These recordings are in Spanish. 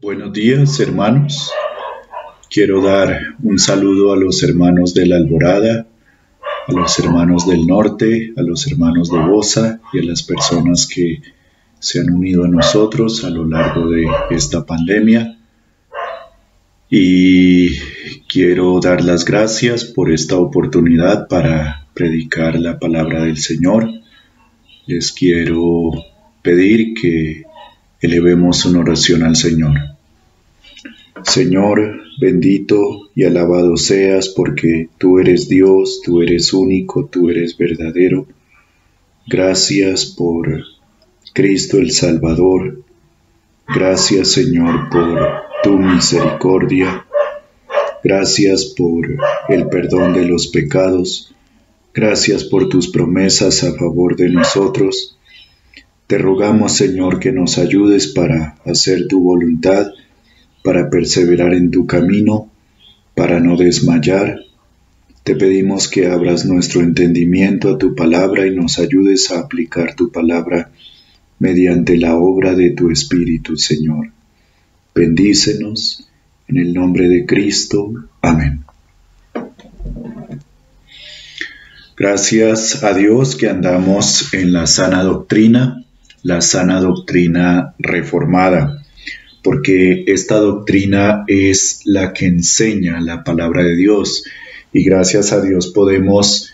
Buenos días, hermanos. Quiero dar un saludo a los hermanos de la Alborada, a los hermanos del norte, a los hermanos de Bosa y a las personas que se han unido a nosotros a lo largo de esta pandemia. Y quiero dar las gracias por esta oportunidad para predicar la palabra del Señor. Les quiero pedir que elevemos una oración al Señor. Señor, bendito y alabado seas porque tú eres Dios, tú eres único, tú eres verdadero. Gracias por Cristo el Salvador. Gracias, Señor, por tu misericordia. Gracias por el perdón de los pecados. Gracias por tus promesas a favor de nosotros. Te rogamos, Señor, que nos ayudes para hacer tu voluntad, para perseverar en tu camino, para no desmayar. Te pedimos que abras nuestro entendimiento a tu palabra y nos ayudes a aplicar tu palabra mediante la obra de tu Espíritu, Señor. Bendícenos en el nombre de Cristo. Amén. Gracias a Dios que andamos en la sana doctrina reformada, porque esta doctrina es la que enseña la palabra de Dios y gracias a Dios podemos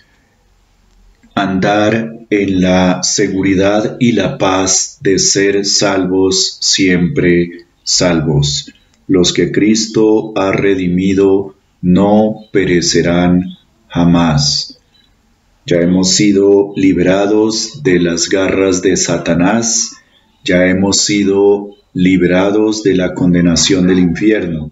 andar en la seguridad y la paz de ser salvos, siempre salvos. Los que Cristo ha redimido no perecerán jamás. Ya hemos sido liberados de las garras de Satanás, ya hemos sido liberados de la condenación del infierno.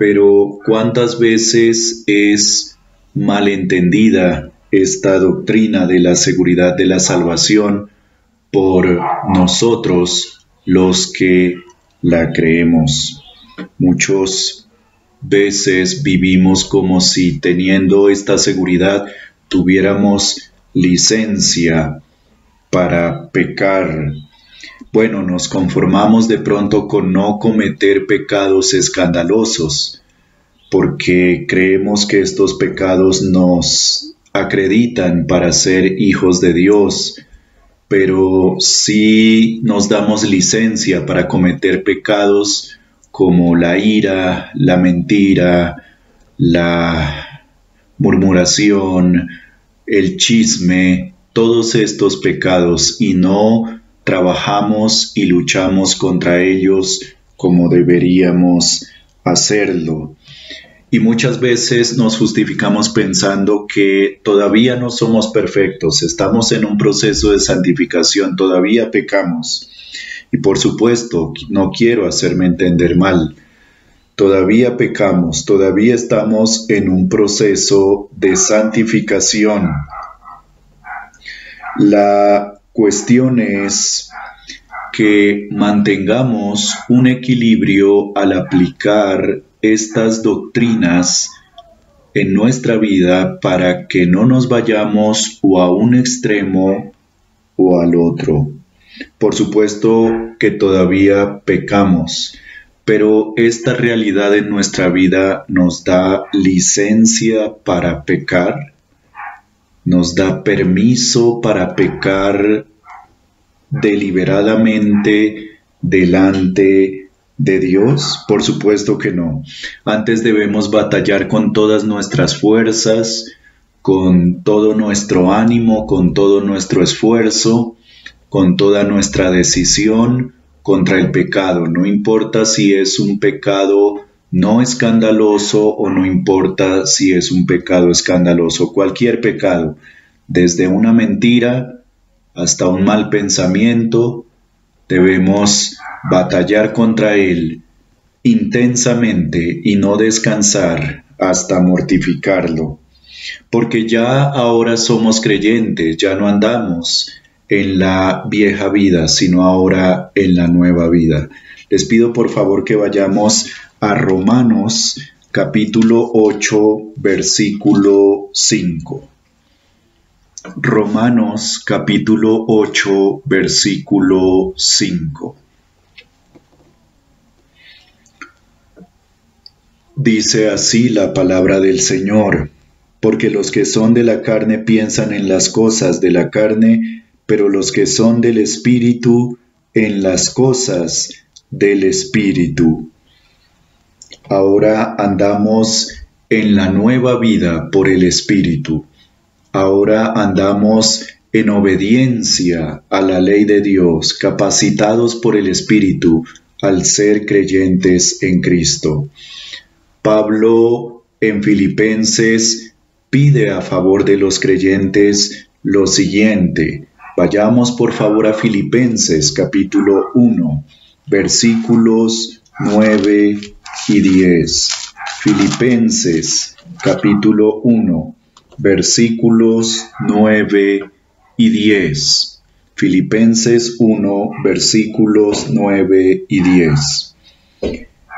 Pero ¿cuántas veces es malentendida esta doctrina de la seguridad de la salvación por nosotros los que la creemos? Muchas veces vivimos como si teniendo esta seguridad tuviéramos licencia para pecar. Bueno, nos conformamos de pronto con no cometer pecados escandalosos, porque creemos que estos pecados nos acreditan para ser hijos de Dios, pero sí nos damos licencia para cometer pecados como la ira, la mentira, la murmuración, el chisme, todos estos pecados, y no trabajamos y luchamos contra ellos como deberíamos hacerlo. Y muchas veces nos justificamos pensando que todavía no somos perfectos, estamos en un proceso de santificación, todavía pecamos. Y por supuesto, no quiero hacerme entender mal, todavía pecamos, todavía estamos en un proceso de santificación. La cuestión es que mantengamos un equilibrio al aplicar estas doctrinas en nuestra vida para que no nos vayamos o a un extremo o al otro. Por supuesto que todavía pecamos, pero esta realidad en nuestra vida nos da licencia para pecar, nos da permiso para pecar deliberadamente delante de Dios. Por supuesto que no. Antes debemos batallar con todas nuestras fuerzas, con todo nuestro ánimo, con todo nuestro esfuerzo, con toda nuestra decisión contra el pecado. No importa si es un pecado no escandaloso o no importa si es un pecado escandaloso. Cualquier pecado, desde una mentira hasta un mal pensamiento, debemos batallar contra él intensamente y no descansar hasta mortificarlo. Porque ya ahora somos creyentes, ya no andamos en la vieja vida, sino ahora en la nueva vida. Les pido por favor que vayamos a Romanos capítulo 8, versículo 5. Romanos capítulo 8, versículo 5. Dice así la palabra del Señor, porque los que son de la carne piensan en las cosas de la carne, pero los que son del Espíritu en las cosas del Espíritu. Ahora andamos en la nueva vida por el Espíritu. Ahora andamos en obediencia a la ley de Dios, capacitados por el Espíritu al ser creyentes en Cristo. Pablo en Filipenses pide a favor de los creyentes lo siguiente. Vayamos por favor a Filipenses capítulo 1, versículos 9 y 10. Filipenses capítulo 1, versículos 9 y 10. Filipenses 1, versículos 9 y 10.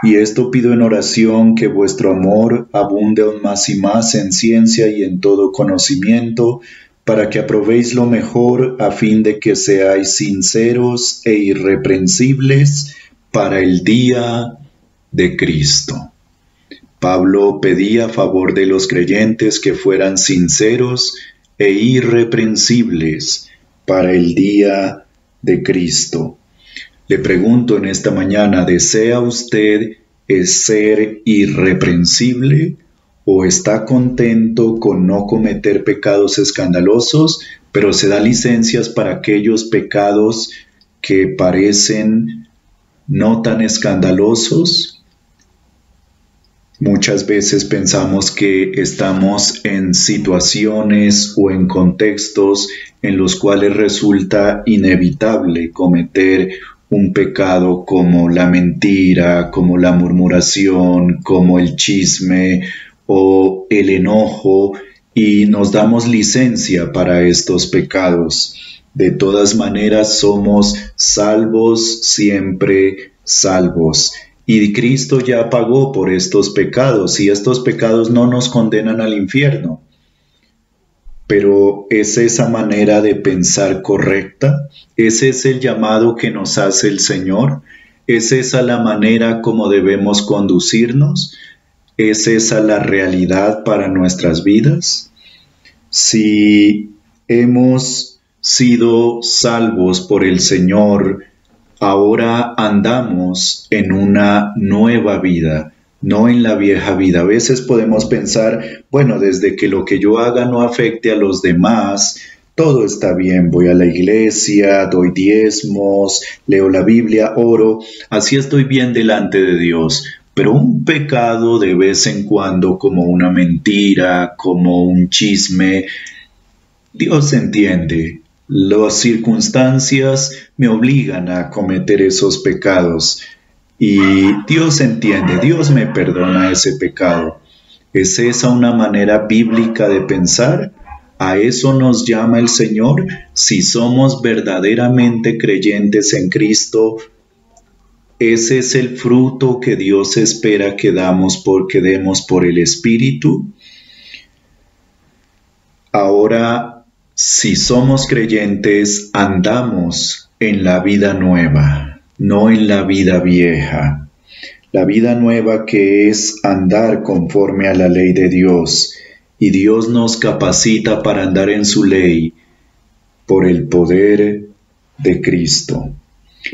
Y esto pido en oración, que vuestro amor abunde aún más y más en ciencia y en todo conocimiento, para que aprobéis lo mejor, a fin de que seáis sinceros e irreprensibles para el día de Cristo. Pablo pedía a favor de los creyentes que fueran sinceros e irreprensibles para el día de Cristo. Le pregunto en esta mañana, ¿desea usted ser irreprensible o está contento con no cometer pecados escandalosos, pero se da licencias para aquellos pecados que parecen no tan escandalosos? Muchas veces pensamos que estamos en situaciones o en contextos en los cuales resulta inevitable cometer un pecado como la mentira, como la murmuración, como el chisme o el enojo, y nos damos licencia para estos pecados. De todas maneras, somos salvos, siempre salvos. Y Cristo ya pagó por estos pecados, y estos pecados no nos condenan al infierno. Pero ¿es esa manera de pensar correcta? ¿Ese es el llamado que nos hace el Señor? ¿Es esa la manera como debemos conducirnos? ¿Es esa la realidad para nuestras vidas? Si hemos sido salvos por el Señor, ahora andamos en una nueva vida, no en la vieja vida. A veces podemos pensar, bueno, desde que lo que yo haga no afecte a los demás, todo está bien, voy a la iglesia, doy diezmos, leo la Biblia, oro, así estoy bien delante de Dios. Pero un pecado de vez en cuando, como una mentira, como un chisme, Dios entiende. Las circunstancias me obligan a cometer esos pecados. Y Dios entiende, Dios me perdona ese pecado. ¿Es esa una manera bíblica de pensar? ¿A eso nos llama el Señor? Si somos verdaderamente creyentes en Cristo, ¿ese es el fruto que Dios espera que demos por el Espíritu? Ahora, si somos creyentes, andamos en la vida nueva, no en la vida vieja. La vida nueva, que es andar conforme a la ley de Dios, y Dios nos capacita para andar en su ley por el poder de Cristo.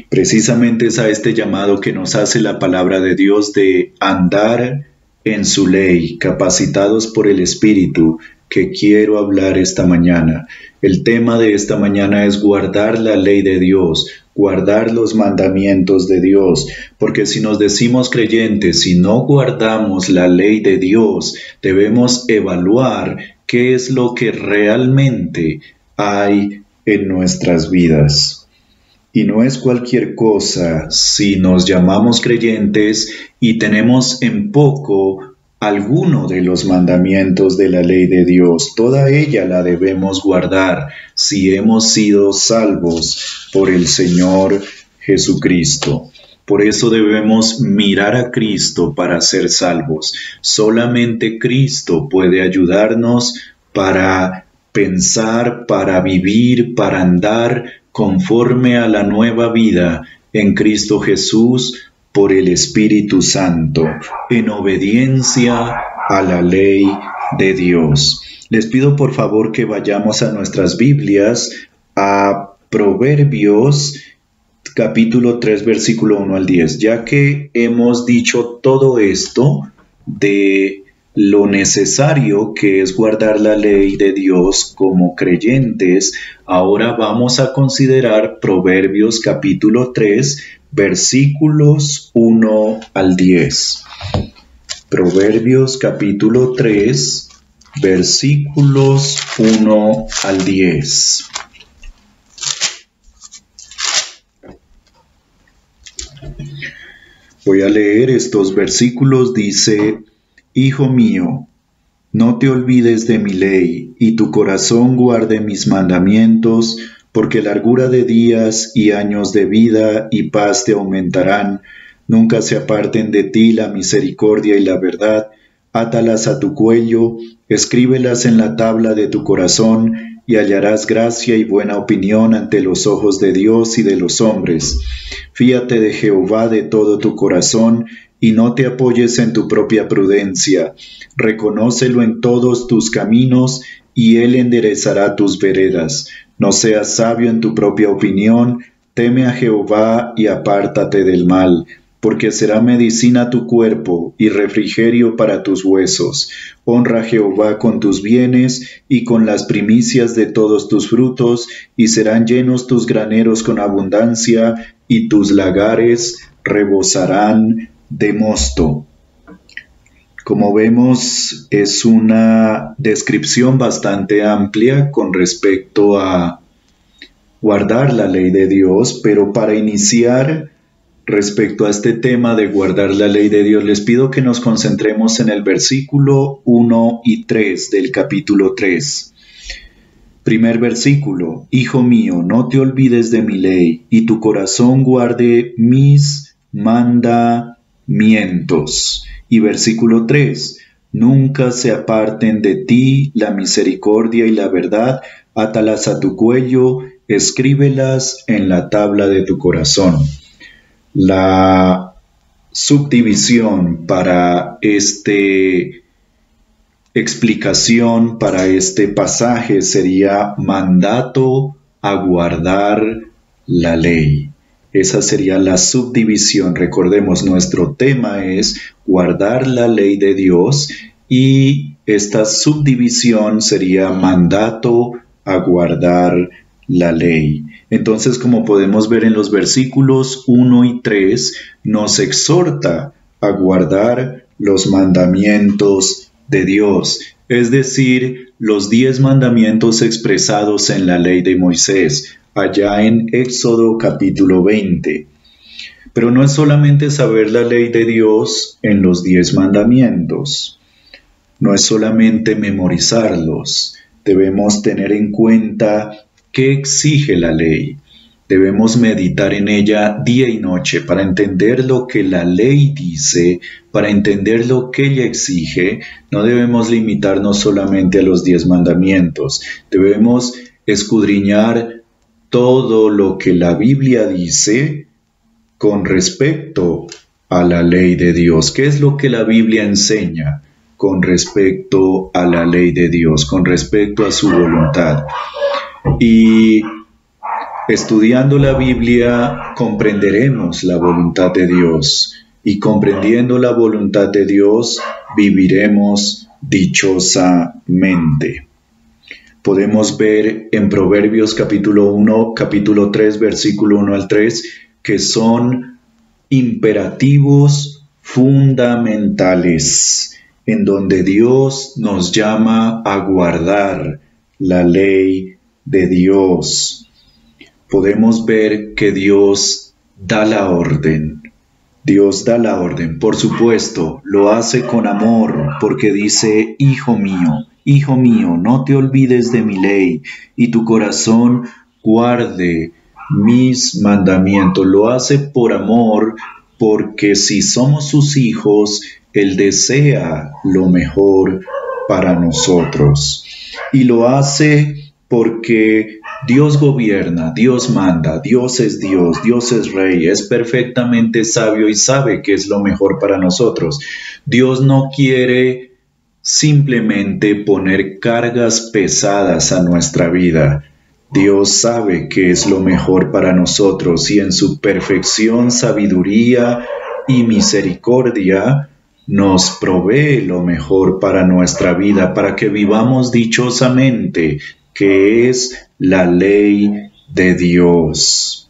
Precisamente es a este llamado que nos hace la palabra de Dios, de andar en su ley, capacitados por el Espíritu, que quiero hablar esta mañana. El tema de esta mañana es guardar la ley de Dios, guardar los mandamientos de Dios, porque si nos decimos creyentes, si no guardamos la ley de Dios, debemos evaluar qué es lo que realmente hay en nuestras vidas. Y no es cualquier cosa si nos llamamos creyentes y tenemos en poco alguno de los mandamientos de la ley de Dios. Toda ella la debemos guardar si hemos sido salvos por el Señor Jesucristo. Por eso debemos mirar a Cristo para ser salvos. Solamente Cristo puede ayudarnos para pensar, para vivir, para andar conforme a la nueva vida en Cristo Jesús, por el Espíritu Santo, en obediencia a la ley de Dios. Les pido por favor que vayamos a nuestras Biblias, a Proverbios capítulo 3, versículo 1 al 10. Ya que hemos dicho todo esto de lo necesario que es guardar la ley de Dios como creyentes, ahora vamos a considerar Proverbios capítulo 3, versículos 1 al 10. Proverbios capítulo 3, versículos 1 al 10. Voy a leer estos versículos. Dice: Hijo mío, no te olvides de mi ley, y tu corazón guarde mis mandamientos, porque largura de días y años de vida y paz te aumentarán. Nunca se aparten de ti la misericordia y la verdad. Átalas a tu cuello, escríbelas en la tabla de tu corazón, y hallarás gracia y buena opinión ante los ojos de Dios y de los hombres. Fíate de Jehová de todo tu corazón, y no te apoyes en tu propia prudencia. Reconócelo en todos tus caminos, y Él enderezará tus veredas. No seas sabio en tu propia opinión, teme a Jehová y apártate del mal, porque será medicina a tu cuerpo y refrigerio para tus huesos. Honra a Jehová con tus bienes y con las primicias de todos tus frutos, y serán llenos tus graneros con abundancia, y tus lagares rebosarán de mosto. Como vemos, es una descripción bastante amplia con respecto a guardar la ley de Dios, pero para iniciar respecto a este tema de guardar la ley de Dios, les pido que nos concentremos en el versículo 1 y 3 del capítulo 3. Primer versículo: Hijo mío, no te olvides de mi ley, y tu corazón guarde mis mandamientos. Y versículo 3: Nunca se aparten de ti la misericordia y la verdad, átalas a tu cuello, escríbelas en la tabla de tu corazón. La subdivisión para explicación para este pasaje sería mandato a guardar la ley. Esa sería la subdivisión. Recordemos, nuestro tema es guardar la ley de Dios, y esta subdivisión sería mandato a guardar la ley. Entonces, como podemos ver en los versículos 1 y 3, nos exhorta a guardar los mandamientos de Dios, es decir, los 10 mandamientos expresados en la ley de Moisés, allá en Éxodo capítulo 20. Pero no es solamente saber la ley de Dios en los 10 mandamientos, no es solamente memorizarlos, debemos tener en cuenta qué exige la ley. Debemos meditar en ella día y noche para entender lo que la ley dice, para entender lo que ella exige. No debemos limitarnos solamente a los 10 mandamientos. Debemos escudriñar todo lo que la Biblia dice con respecto a la ley de Dios. ¿Qué es lo que la Biblia enseña con respecto a la ley de Dios, con respecto a su voluntad? Y estudiando la Biblia comprenderemos la voluntad de Dios, y comprendiendo la voluntad de Dios viviremos dichosamente. Podemos ver en Proverbios capítulo 1, capítulo 3, versículo 1 al 3, que son imperativos fundamentales, en donde Dios nos llama a guardar la ley de Dios. Podemos ver que Dios da la orden. Dios da la orden. Por supuesto, lo hace con amor, porque dice: Hijo mío, no te olvides de mi ley, y tu corazón guarde mis mandamientos. Lo hace por amor, porque si somos sus hijos, Él desea lo mejor para nosotros. Y lo hace porque Dios gobierna, Dios manda, Dios es Rey, es perfectamente sabio y sabe qué es lo mejor para nosotros. Dios no quiere simplemente poner cargas pesadas a nuestra vida. Dios sabe qué es lo mejor para nosotros y en su perfección, sabiduría y misericordia nos provee lo mejor para nuestra vida, para que vivamos dichosamente, que es la ley de Dios.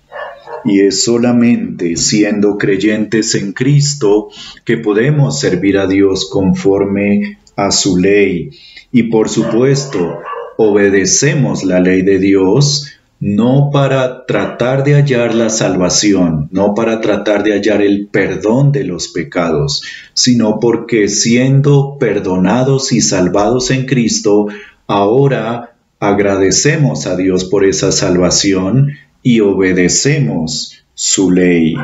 Y es solamente siendo creyentes en Cristo que podemos servir a Dios conforme a su ley. Y por supuesto, obedecemos la ley de Dios no para tratar de hallar la salvación, no para tratar de hallar el perdón de los pecados, sino porque siendo perdonados y salvados en Cristo, ahora agradecemos a Dios por esa salvación y obedecemos su ley.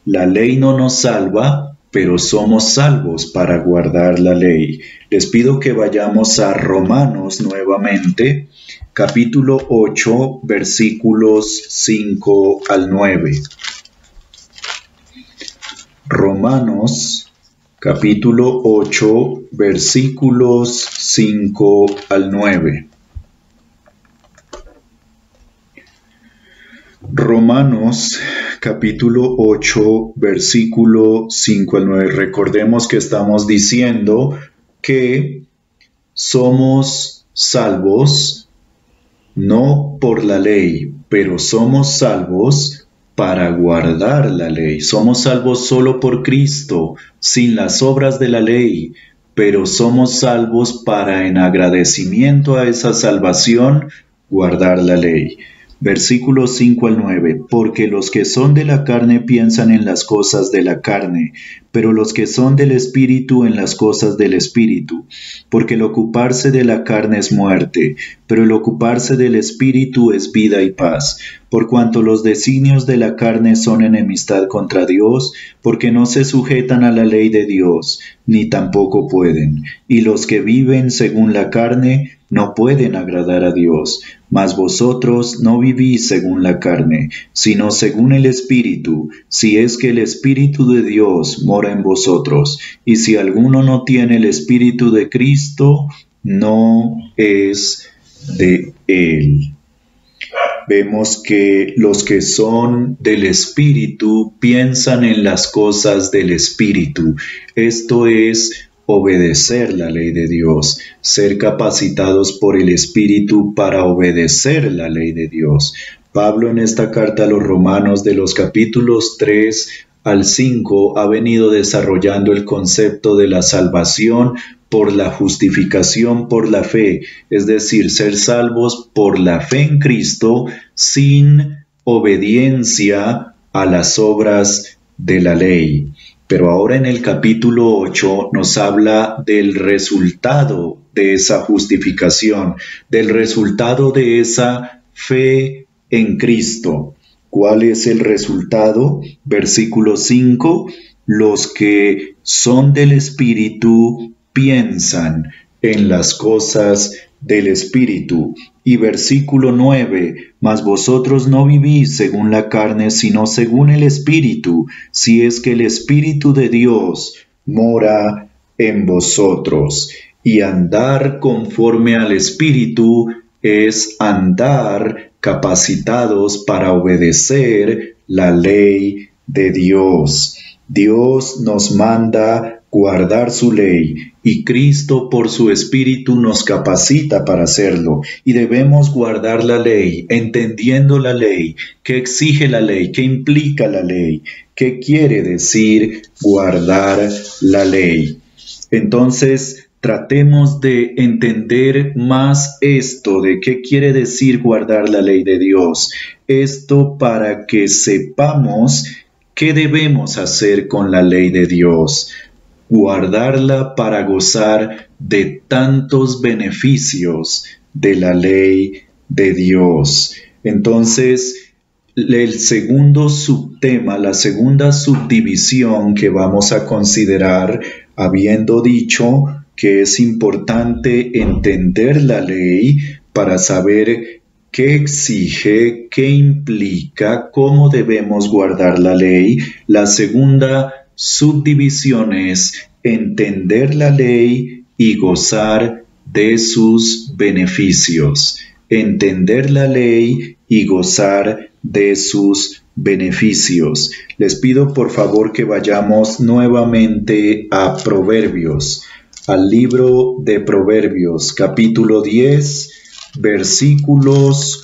La ley no nos salva, pero somos salvos para guardar la ley. Les pido que vayamos a Romanos nuevamente, capítulo 8, versículos 5 al 9. Romanos, capítulo 8, versículos 5 al 9. Romanos capítulo 8, versículo 5 al 9. Recordemos que estamos diciendo que somos salvos no por la ley, pero somos salvos para guardar la ley. Somos salvos solo por Cristo, sin las obras de la ley, pero somos salvos para, en agradecimiento a esa salvación, guardar la ley. Versículos 5 al 9. Porque los que son de la carne piensan en las cosas de la carne, pero los que son del Espíritu en las cosas del Espíritu. Porque el ocuparse de la carne es muerte, pero el ocuparse del Espíritu es vida y paz. Por cuanto los designios de la carne son enemistad contra Dios, porque no se sujetan a la ley de Dios, ni tampoco pueden. Y los que viven según la carne no pueden agradar a Dios. Mas vosotros no vivís según la carne, sino según el Espíritu, si es que el Espíritu de Dios mora en vosotros. Y si alguno no tiene el Espíritu de Cristo, no es de él. Vemos que los que son del Espíritu piensan en las cosas del Espíritu. Esto es obedecer la ley de Dios, ser capacitados por el Espíritu para obedecer la ley de Dios. Pablo en esta carta a los Romanos de los capítulos 3 al 5 ha venido desarrollando el concepto de la salvación por la justificación por la fe, es decir, ser salvos por la fe en Cristo sin obediencia a las obras de la ley. Pero ahora en el capítulo 8 nos habla del resultado de esa justificación, del resultado de esa fe en Cristo. ¿Cuál es el resultado? Versículo 5, los que son del Espíritu piensan en las cosas del Espíritu. Y versículo 9, mas vosotros no vivís según la carne, sino según el Espíritu, si es que el Espíritu de Dios mora en vosotros. Y andar conforme al Espíritu es andar capacitados para obedecer la ley de Dios. Dios nos manda guardar su ley y Cristo por su Espíritu nos capacita para hacerlo y debemos guardar la ley, entendiendo la ley, qué exige la ley, qué implica la ley, qué quiere decir guardar la ley. Entonces, tratemos de entender más esto de qué quiere decir guardar la ley de Dios. Esto para que sepamos qué debemos hacer con la ley de Dios. Guardarla para gozar de tantos beneficios de la ley de Dios. Entonces, el segundo subtema, la segunda subdivisión que vamos a considerar, habiendo dicho que es importante entender la ley para saber ¿Qué exige? ¿Qué implica? ¿Cómo debemos guardar la ley? La segunda subdivisión es entender la ley y gozar de sus beneficios. Entender la ley y gozar de sus beneficios. Les pido por favor que vayamos nuevamente a Proverbios, al libro de Proverbios, capítulo 3, versículos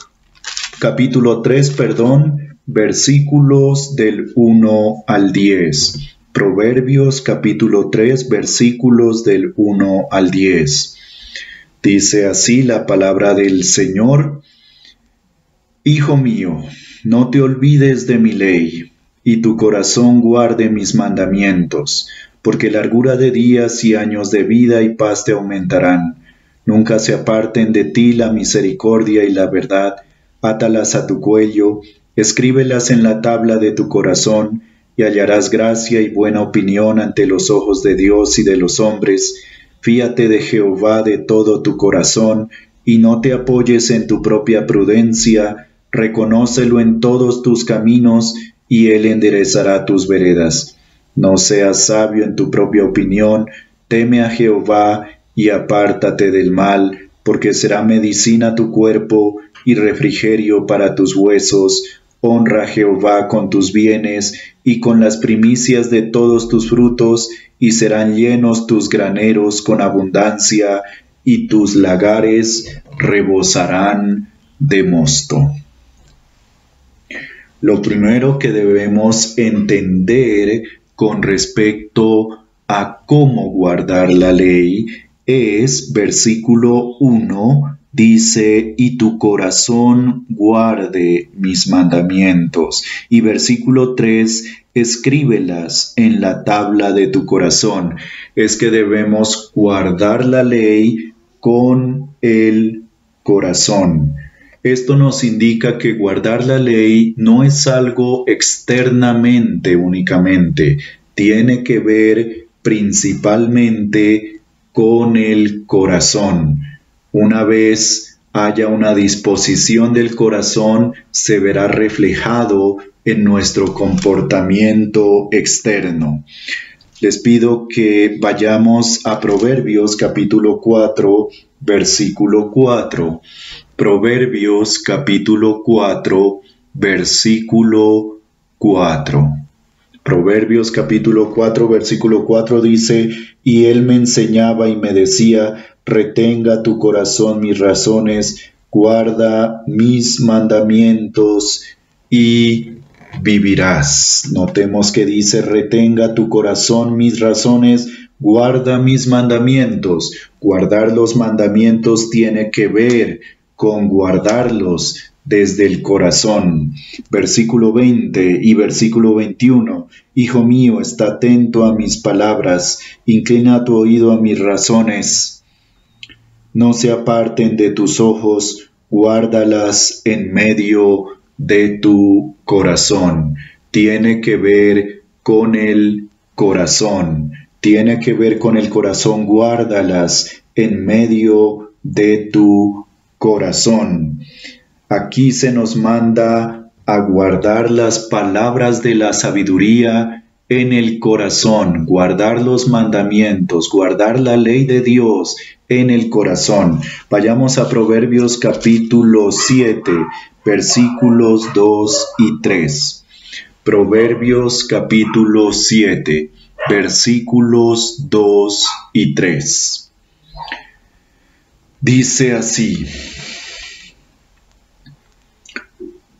del 1 al 10. Proverbios capítulo 3, versículos del 1 al 10. Dice así la palabra del Señor: Hijo mío, no te olvides de mi ley, y tu corazón guarde mis mandamientos, porque largura de días y años de vida y paz te aumentarán. Nunca se aparten de ti la misericordia y la verdad. Átalas a tu cuello, escríbelas en la tabla de tu corazón, y hallarás gracia y buena opinión ante los ojos de Dios y de los hombres. Fíate de Jehová de todo tu corazón, y no te apoyes en tu propia prudencia. Reconócelo en todos tus caminos, y Él enderezará tus veredas. No seas sabio en tu propia opinión, teme a Jehová, y apártate del mal, porque será medicina tu cuerpo, y refrigerio para tus huesos. Honra a Jehová con tus bienes, y con las primicias de todos tus frutos, y serán llenos tus graneros con abundancia, y tus lagares rebosarán de mosto. Lo primero que debemos entender con respecto a cómo guardar la ley es versículo 1, dice, y tu corazón guarde mis mandamientos. Y versículo 3, escríbelas en la tabla de tu corazón. Es que debemos guardar la ley con el corazón. Esto nos indica que guardar la ley no es algo externamente únicamente, tiene que ver principalmente con el corazón. Una vez haya una disposición del corazón, se verá reflejado en nuestro comportamiento externo. Les pido que vayamos a Proverbios capítulo 4, versículo 4. Proverbios capítulo 4, versículo 4. Proverbios capítulo 4, versículo 4 dice, y él me enseñaba y me decía, retenga tu corazón mis razones, guarda mis mandamientos y vivirás. Notemos que dice, retenga tu corazón mis razones, guarda mis mandamientos. Guardar los mandamientos tiene que ver con guardarlos desde el corazón. Versículo 20 y versículo 21. Hijo mío, está atento a mis palabras, inclina tu oído a mis razones. No se aparten de tus ojos, guárdalas en medio de tu corazón. Tiene que ver con el corazón. Tiene que ver con el corazón, guárdalas en medio de tu corazón. Aquí se nos manda a guardar las palabras de la sabiduría en el corazón, guardar los mandamientos, guardar la ley de Dios en el corazón. Vayamos a Proverbios capítulo 7, versículos 2 y 3. Proverbios capítulo 7, versículos 2 y 3. Dice así,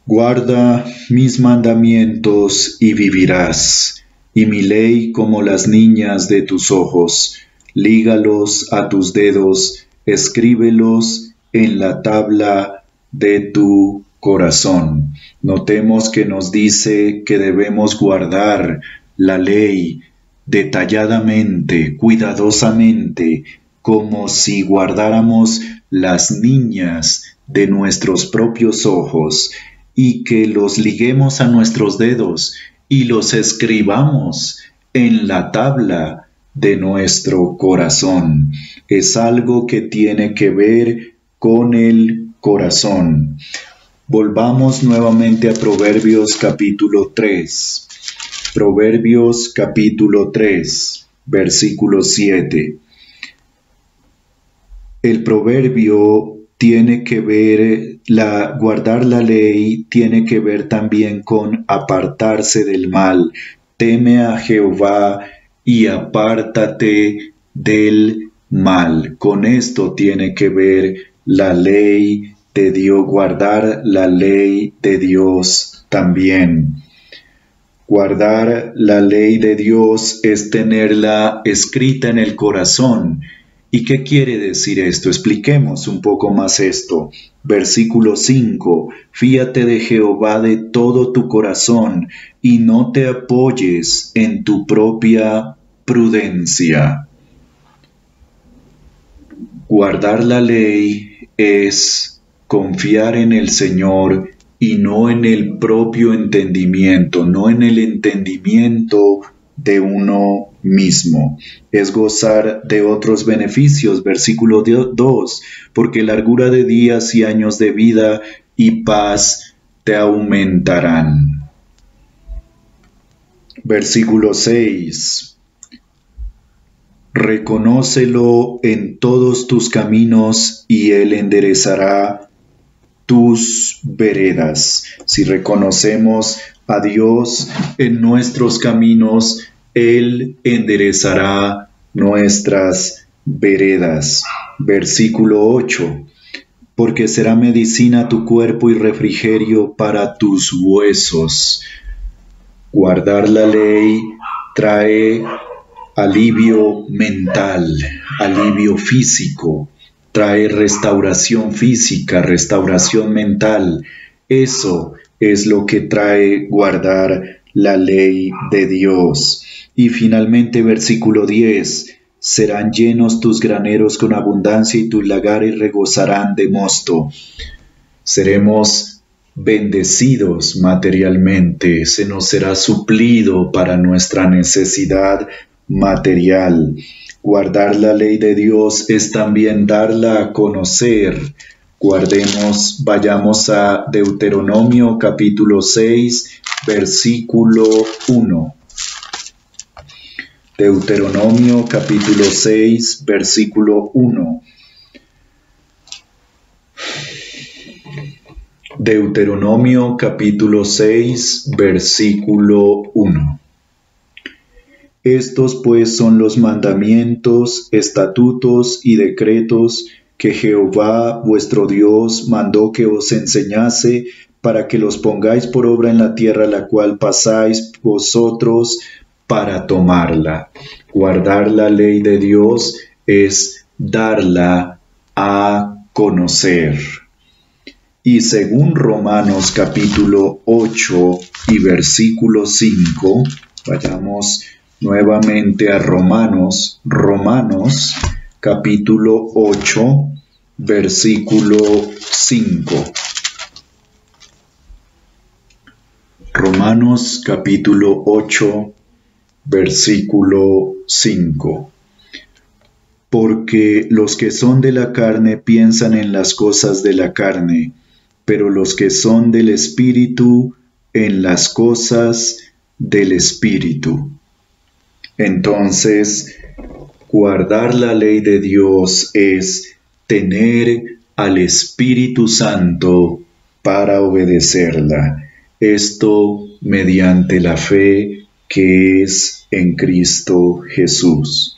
guarda mis mandamientos y vivirás, y mi ley como las niñas de tus ojos. Lígalos a tus dedos, escríbelos en la tabla de tu corazón. Notemos que nos dice que debemos guardar la ley detalladamente, cuidadosamente, como si guardáramos las niñas de nuestros propios ojos, y que los liguemos a nuestros dedos y los escribamos en la tabla de nuestro corazón. Es algo que tiene que ver con el corazón. Volvamos nuevamente a Proverbios capítulo 3. Proverbios capítulo 3, versículo 7. El proverbio tiene que ver, guardar la ley tiene que ver también con apartarse del mal. Teme a Jehová y apártate del mal. Con esto tiene que ver la ley de Dios, guardar la ley de Dios también. Guardar la ley de Dios es tenerla escrita en el corazón. ¿Y qué quiere decir esto? Expliquemos un poco más esto. Versículo 5. Fíate de Jehová de todo tu corazón y no te apoyes en tu propia prudencia. Guardar la ley es confiar en el Señor y no en el propio entendimiento, no en el entendimiento de uno mismo. Es gozar de otros beneficios. Versículo 2. Porque largura de días y años de vida y paz te aumentarán. Versículo 6. Reconócelo en todos tus caminos y Él enderezará tus veredas. Si reconocemos a Dios en nuestros caminos, Él enderezará nuestras veredas. Versículo 8. Porque será medicina tu cuerpo y refrigerio para tus huesos. Guardar la ley trae alivio mental, alivio físico, trae restauración física, restauración mental. Eso es lo que trae guardar la ley de Dios. Y finalmente, versículo 10. Serán llenos tus graneros con abundancia y tus lagares rebosarán de mosto. Seremos bendecidos materialmente, se nos será suplido para nuestra necesidad material. Guardar la ley de Dios es también darla a conocer. Vayamos a Deuteronomio capítulo 6, versículo 1. Deuteronomio capítulo 6, versículo 1. Deuteronomio capítulo 6, versículo 1. Estos pues son los mandamientos, estatutos y decretos que Jehová vuestro Dios mandó que os enseñase para que los pongáis por obra en la tierra a la cual pasáis vosotros para tomarla. Guardar la ley de Dios es darla a conocer. Y según Romanos capítulo 8 y versículo 5, vayamos nuevamente a Romanos capítulo 8, versículo 5. Romanos capítulo 8, versículo 5. Porque los que son de la carne piensan en las cosas de la carne, pero los que son del Espíritu en las cosas del Espíritu. Entonces, guardar la ley de Dios es tener al Espíritu Santo para obedecerla. Esto mediante la fe que es en Cristo Jesús.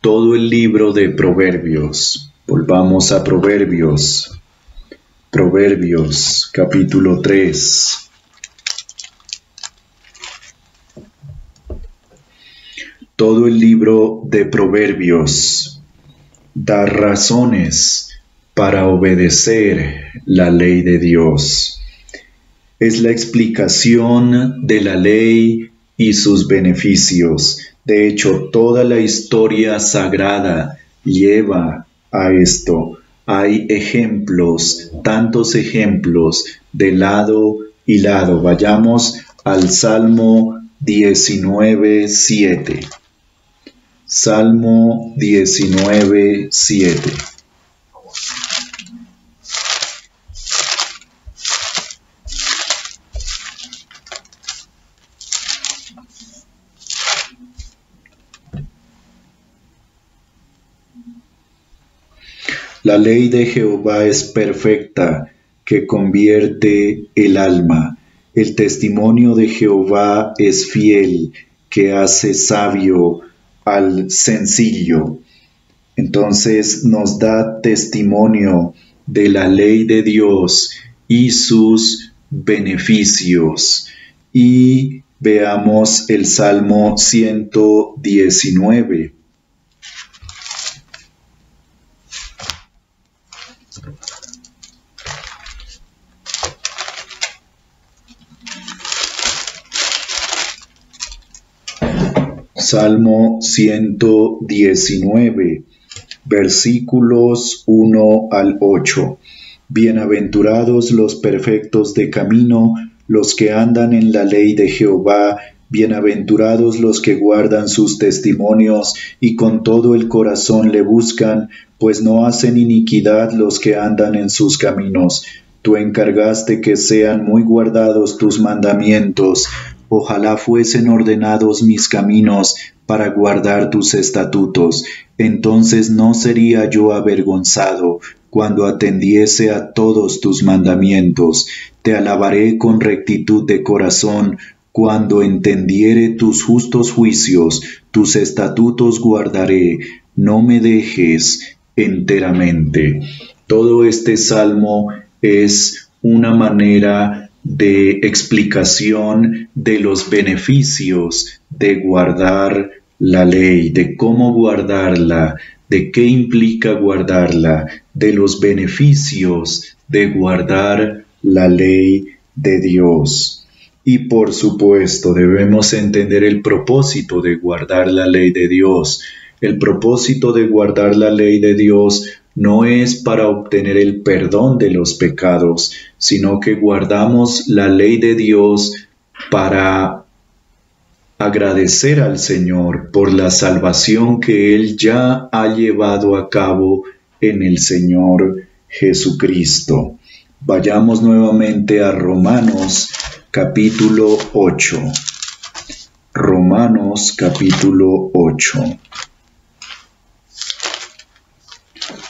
Todo el libro de Proverbios. Volvamos a Proverbios. Proverbios capítulo 3. Todo el libro de Proverbios da razones para obedecer la ley de Dios. Es la explicación de la ley y sus beneficios. De hecho, toda la historia sagrada lleva a esto. Hay ejemplos, tantos ejemplos de lado y lado. Vayamos al Salmo 19:7. Salmo 19:7. La ley de Jehová es perfecta, que convierte el alma. El testimonio de Jehová es fiel, que hace sabio al sencillo. Entonces nos da testimonio de la ley de Dios y sus beneficios. Y veamos el Salmo 119. Salmo 119, versículos 1 al 8. Bienaventurados los perfectos de camino, los que andan en la ley de Jehová, bienaventurados los que guardan sus testimonios y con todo el corazón le buscan, pues no hacen iniquidad los que andan en sus caminos. Tú encargaste que sean muy guardados tus mandamientos. Ojalá fuesen ordenados mis caminos para guardar tus estatutos. Entonces no sería yo avergonzado cuando atendiese a todos tus mandamientos. Te alabaré con rectitud de corazón cuando entendiere tus justos juicios. Tus estatutos guardaré, no me dejes enteramente. Todo este salmo es una manera de explicación de los beneficios de guardar la ley, de cómo guardarla, de qué implica guardarla, de los beneficios de guardar la ley de Dios. Y por supuesto debemos entender el propósito de guardar la ley de Dios. El propósito de guardar la ley de Dios no es para obtener el perdón de los pecados, sino que guardamos la ley de Dios para agradecer al Señor por la salvación que Él ya ha llevado a cabo en el Señor Jesucristo. Vayamos nuevamente a Romanos capítulo 8. Romanos capítulo 8.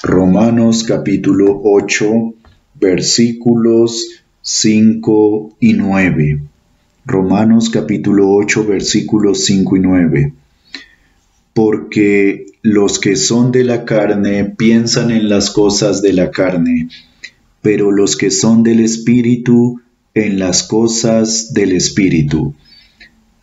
Romanos capítulo 8, versículos 5 y 9. Romanos capítulo 8, versículos 5 y 9. Porque los que son de la carne piensan en las cosas de la carne, pero los que son del Espíritu en las cosas del Espíritu.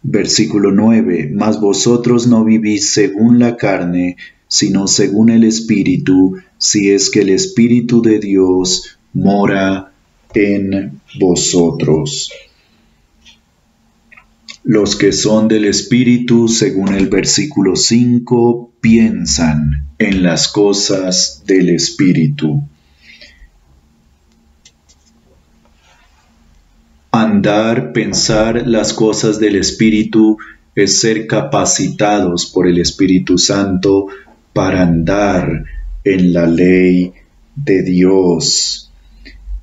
Versículo 9. Mas vosotros no vivís según la carne, sino según el Espíritu, si es que el Espíritu de Dios mora en vosotros. Los que son del Espíritu, según el versículo 5, piensan en las cosas del Espíritu. Andar, pensar las cosas del Espíritu es ser capacitados por el Espíritu Santo para andar en la ley de Dios.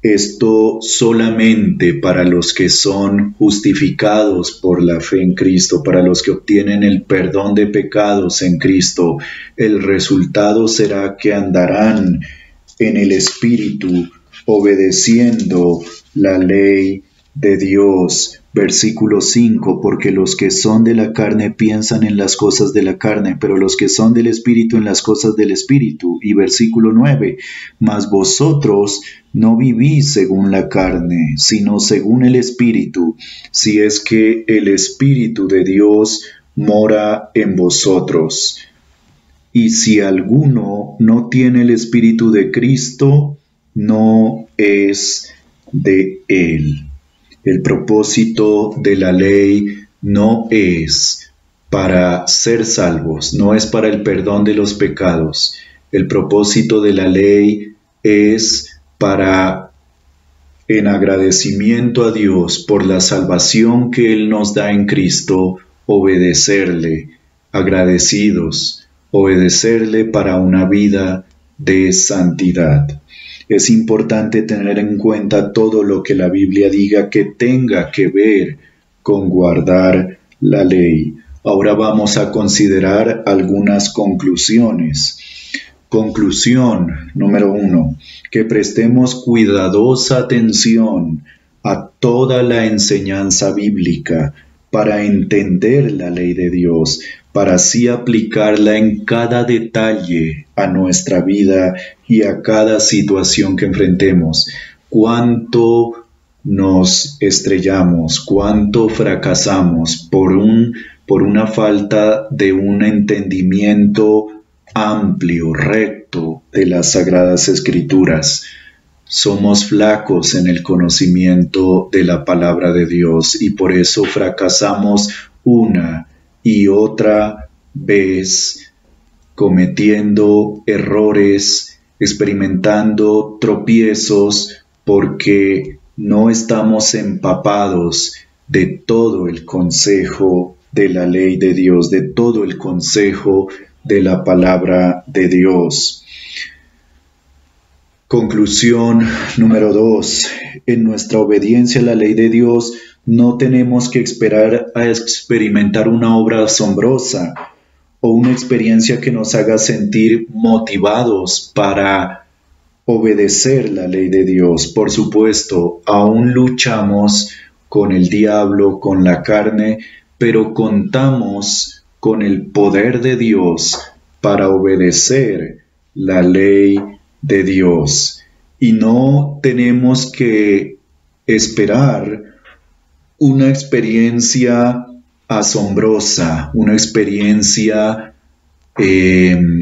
Esto solamente para los que son justificados por la fe en Cristo, para los que obtienen el perdón de pecados en Cristo. El resultado será que andarán en el Espíritu, obedeciendo la ley de Dios. Versículo 5, porque los que son de la carne piensan en las cosas de la carne, pero los que son del Espíritu en las cosas del Espíritu. Y versículo 9, mas vosotros no vivís según la carne, sino según el Espíritu, si es que el Espíritu de Dios mora en vosotros. Y si alguno no tiene el Espíritu de Cristo, no es de él. El propósito de la ley no es para ser salvos, no es para el perdón de los pecados. El propósito de la ley es para, en agradecimiento a Dios por la salvación que Él nos da en Cristo, obedecerle, agradecidos, obedecerle para una vida de santidad. Es importante tener en cuenta todo lo que la Biblia diga que tenga que ver con guardar la ley. Ahora vamos a considerar algunas conclusiones. Conclusión número 1. Que prestemos cuidadosa atención a toda la enseñanza bíblica para entender la ley de Dios, para así aplicarla en cada detalle a nuestra vida y a cada situación que enfrentemos. Cuánto nos estrellamos, cuánto fracasamos por una falta de un entendimiento amplio, recto de las Sagradas Escrituras. Somos flacos en el conocimiento de la palabra de Dios y por eso fracasamos una y otra vez, cometiendo errores, experimentando tropiezos, porque no estamos empapados de todo el consejo de la ley de Dios, de todo el consejo de la palabra de Dios. Conclusión número 2. En nuestra obediencia a la ley de Dios no tenemos que esperar a experimentar una obra asombrosa o una experiencia que nos haga sentir motivados para obedecer la ley de Dios. Por supuesto, aún luchamos con el diablo, con la carne, pero contamos con el poder de Dios para obedecer la ley de Dios. Y no tenemos que esperar una experiencia asombrosa, una experiencia que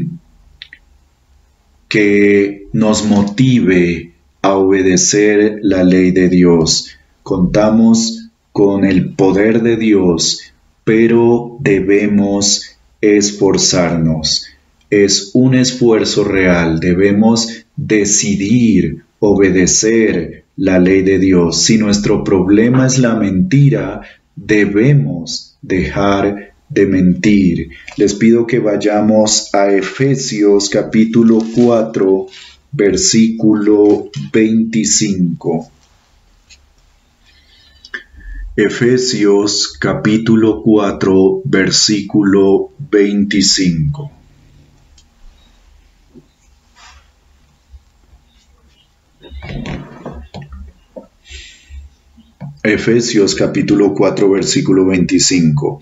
nos motive a obedecer la ley de Dios. Contamos con el poder de Dios, pero debemos esforzarnos. Es un esfuerzo real, debemos decidir obedecer la ley de Dios. Si nuestro problema es la mentira, debemos dejar de mentir. Les pido que vayamos a Efesios capítulo 4, versículo 25. Efesios capítulo 4, versículo 25. Efesios capítulo 4, versículo 25.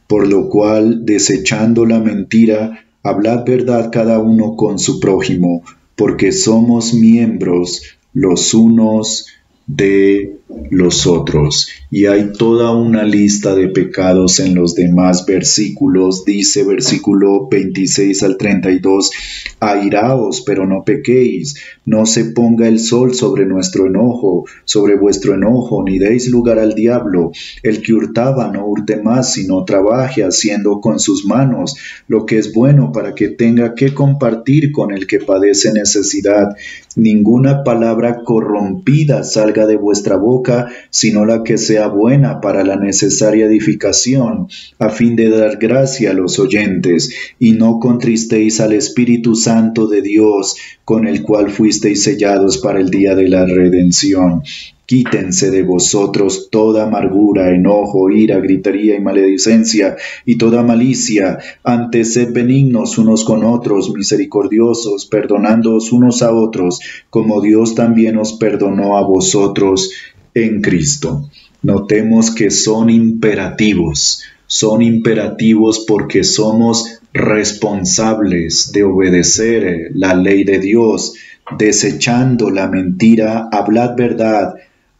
Por lo cual, desechando la mentira, hablad verdad cada uno con su prójimo, porque somos miembros los unos de los otros. Y hay toda una lista de pecados en los demás versículos. Dice versículo 26 al 32, airaos, pero no pequéis, no se ponga el sol sobre nuestro enojo, sobre vuestro enojo, ni deis lugar al diablo. El que hurtaba no hurte más, sino trabaje haciendo con sus manos lo que es bueno, para que tenga que compartir con el que padece necesidad. Ninguna palabra corrompida salga de vuestra boca, sino la que sea buena para la necesaria edificación, a fin de dar gracia a los oyentes, y no contristéis al Espíritu Santo de Dios, con el cual fuisteis sellados para el día de la redención. Quítense de vosotros toda amargura, enojo, ira, gritería y maledicencia, y toda malicia. Antes sed benignos unos con otros, misericordiosos, perdonándoos unos a otros, como Dios también os perdonó a vosotros en Cristo. Notemos que son imperativos porque somos responsables de obedecer la ley de Dios. Desechando la mentira, hablad verdad.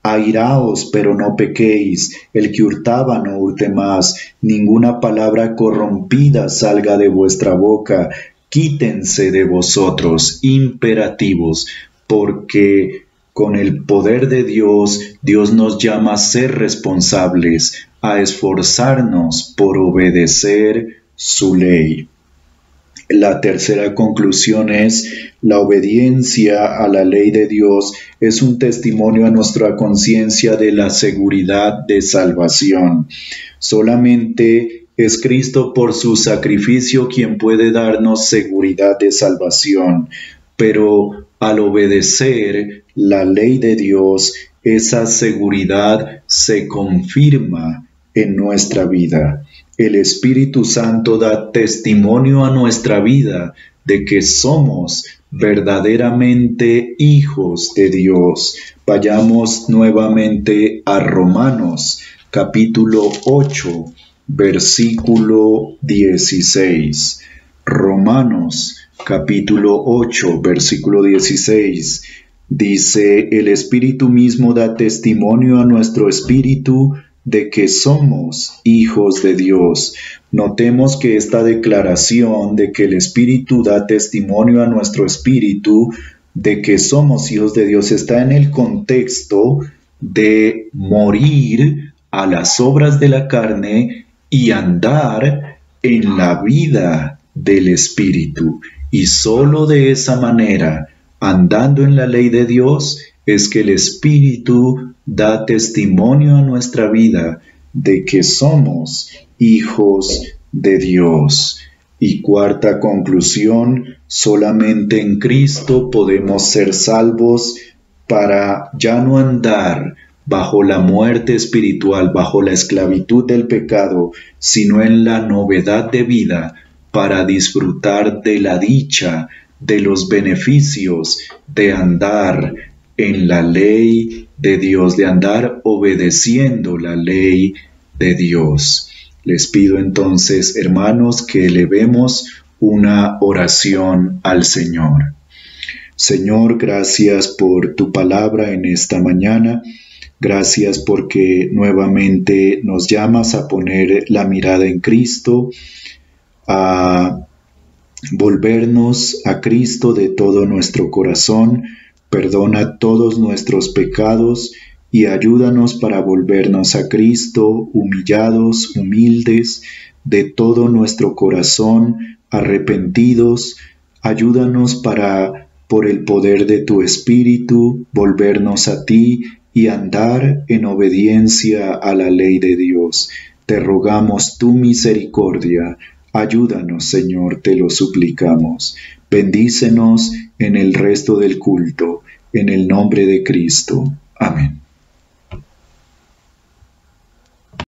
Airaos, pero no pequéis. El que hurtaba no hurte más. Ninguna palabra corrompida salga de vuestra boca. Quítense de vosotros, imperativos, porque con el poder de Dios, Dios nos llama a ser responsables, a esforzarnos por obedecer su ley. La tercera conclusión es: la obediencia a la ley de Dios es un testimonio a nuestra conciencia de la seguridad de salvación. Solamente es Cristo por su sacrificio quien puede darnos seguridad de salvación, pero al obedecer la ley de Dios, esa seguridad se confirma en nuestra vida. El Espíritu Santo da testimonio a nuestra vida de que somos verdaderamente hijos de Dios. Vayamos nuevamente a Romanos, capítulo 8, versículo 16. Romanos, capítulo 8, versículo 16. Dice: el Espíritu mismo da testimonio a nuestro espíritu de que somos hijos de Dios. Notemos que esta declaración de que el Espíritu da testimonio a nuestro espíritu de que somos hijos de Dios está en el contexto de morir a las obras de la carne y andar en la vida del Espíritu. Y solo de esa manera, andando en la ley de Dios, es que el Espíritu da testimonio a nuestra vida de que somos hijos de Dios. Y cuarta conclusión, solamente en Cristo podemos ser salvos para ya no andar bajo la muerte espiritual, bajo la esclavitud del pecado, sino en la novedad de vida, para disfrutar de la dicha, de los beneficios de andar en la ley de Dios, de andar obedeciendo la ley de Dios. Les pido entonces, hermanos, que elevemos una oración al Señor. Señor, gracias por tu palabra en esta mañana. Gracias porque nuevamente nos llamas a poner la mirada en Cristo, a volvernos a Cristo de todo nuestro corazón. Perdona todos nuestros pecados y ayúdanos para volvernos a Cristo humillados, humildes, de todo nuestro corazón, arrepentidos. Ayúdanos para, por el poder de tu Espíritu, volvernos a ti y andar en obediencia a la ley de Dios. Te rogamos tu misericordia. Ayúdanos, Señor, te lo suplicamos. Bendícenos en el resto del culto, en el nombre de Cristo. Amén.